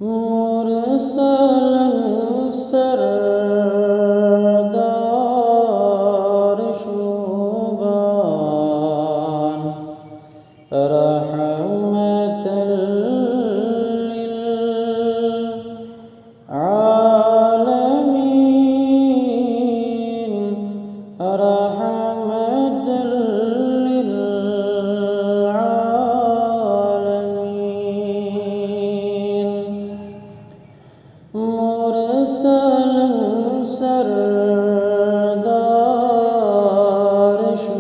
मुरसलन सरदार शुबान रहमतल लिल आलमीन रहमतल लिल आलमीन मुरसलन सरदार शुबान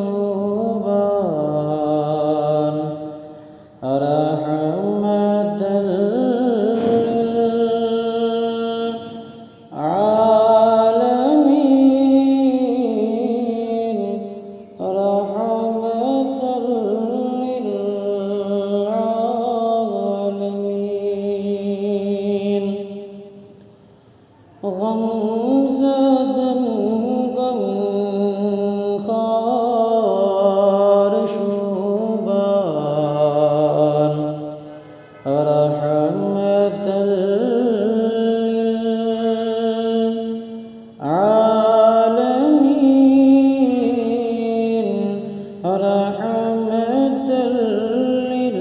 रहमतल लिल आलमीन रहमतल लिल आलमीन गमज़दन गमख़ार शुबान रहमतल लिल आलमीन रहमतल लिल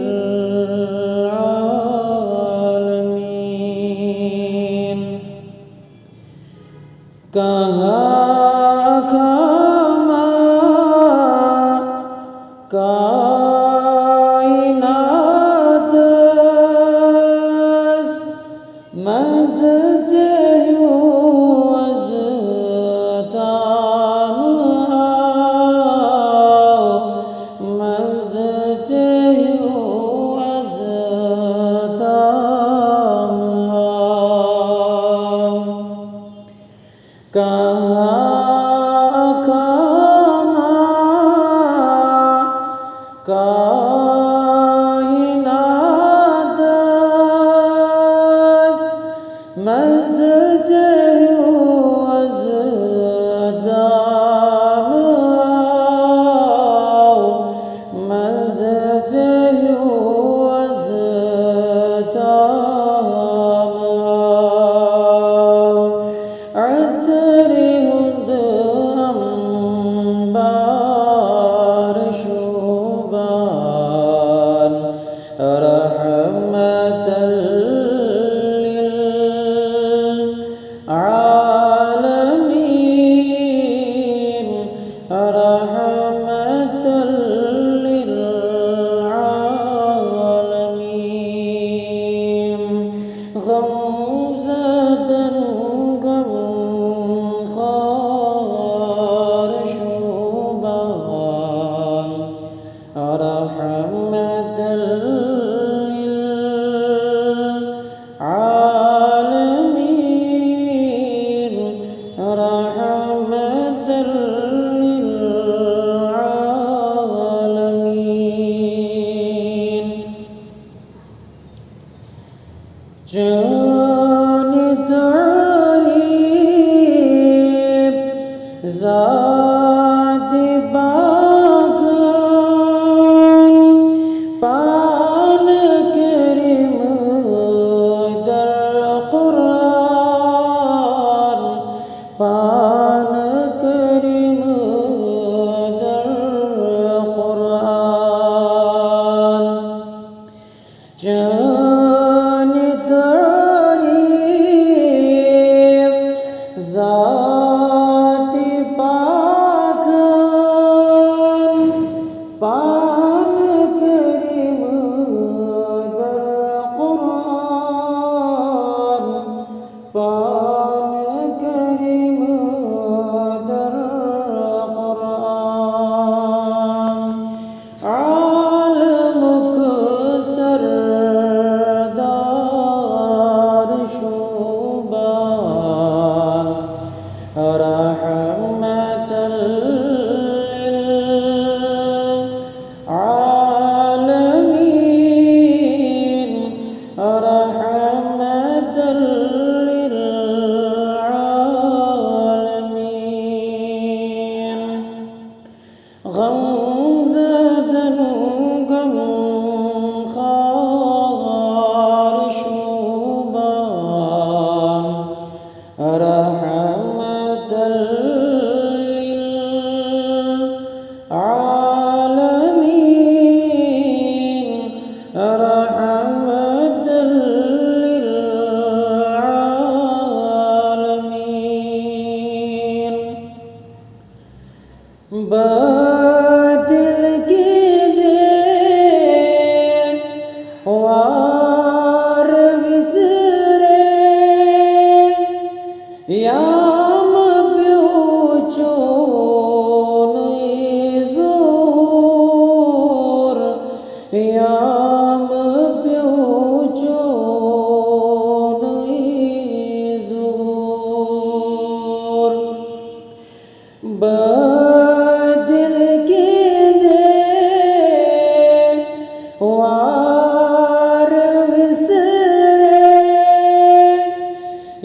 आलमीन कहाँ खामा कायनात मज़जहु अज़ ताम मज़जहु अज़ ताम कहाँ खामा कायनात मज़जहु अज़ दाम मज़जहु अज़ दाम अंबार शुबान रहमतल लिल आलमीन रहमतल लिल आलमीन गमज़दन गमख़ार शुबान रहमतल लिल आलमीन रहमतल लिल आलमीन जाने तारीफ़ ज़ात बाग़ान पान करीम दर क़ुरान पान करीम दर क़ुरान जाने तारीफ़ ज़ात बाग़ान पान करीम दर क़ुरान पान करीम दर क़ुरान आलमुक सरदार शुबान रहमतल लिल आलमीन रहमतल लिल आलमीन गमज़दन गमख़ार शुबान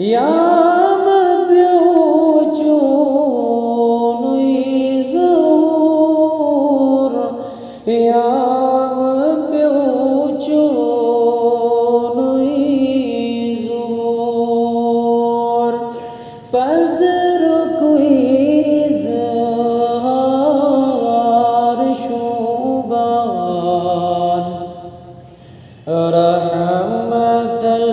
Yam Pyocho Nui Zur Yam Pyocho Nui Zur Pazar Kuiz Har Shuban Rahmatal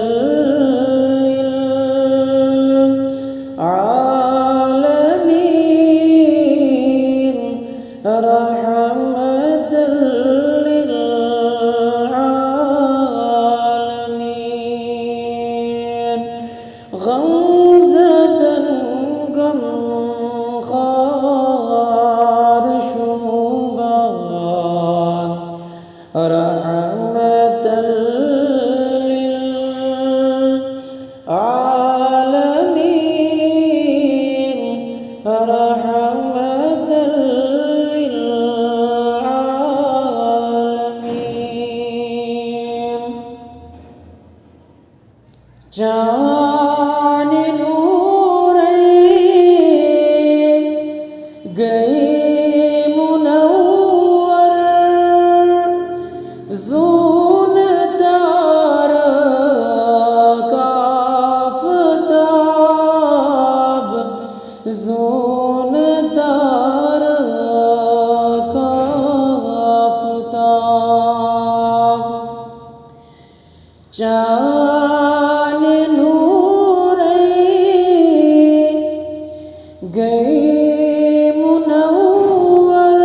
رحمة للعالمين غمزة غم خار شوبان رحمة للعالمين رحمة जान नूरे गए मुनव्वर ज़ून तार का आफ़ताब ज़ून तार का आफ़ताब गए मुनव्वर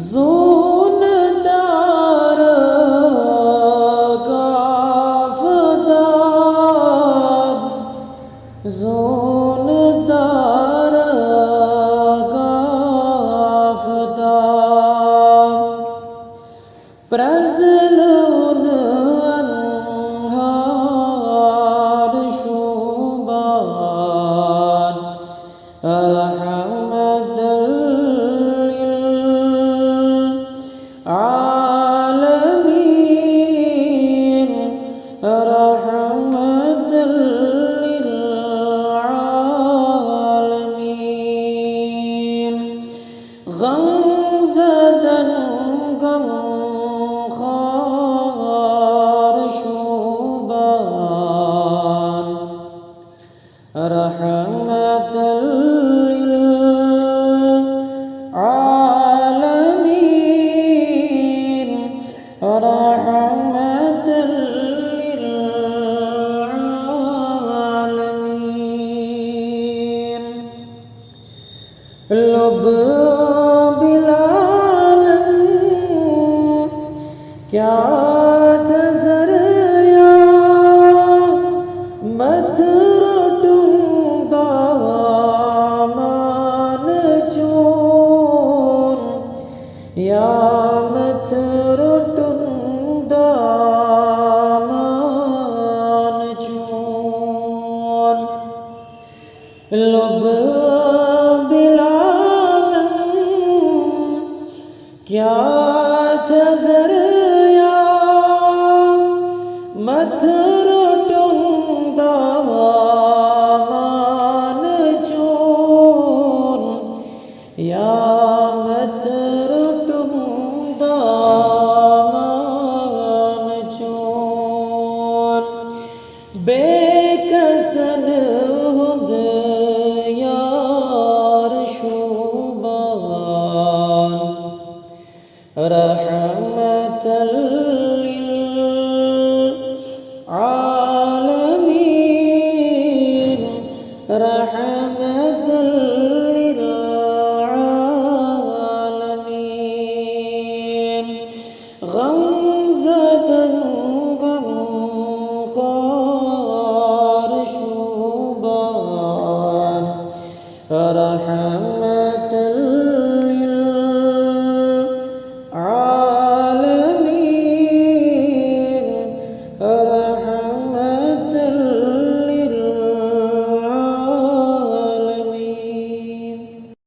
ज़ून दार का आफ़ताब ज़ून दार का आफ़ताब प्रज़लुन अन्हार शुबान رحمة للعالمين رحمة للعالمين غمزة غم خار شوبان رحمة للعالمين رحمة للعالمين लब बिलालन क्या तज़रिया मत यामत रोटुन दामान चून लब बिलालन क्या तज़रिया मत रोटुन दामान चून यामत दामान चून बे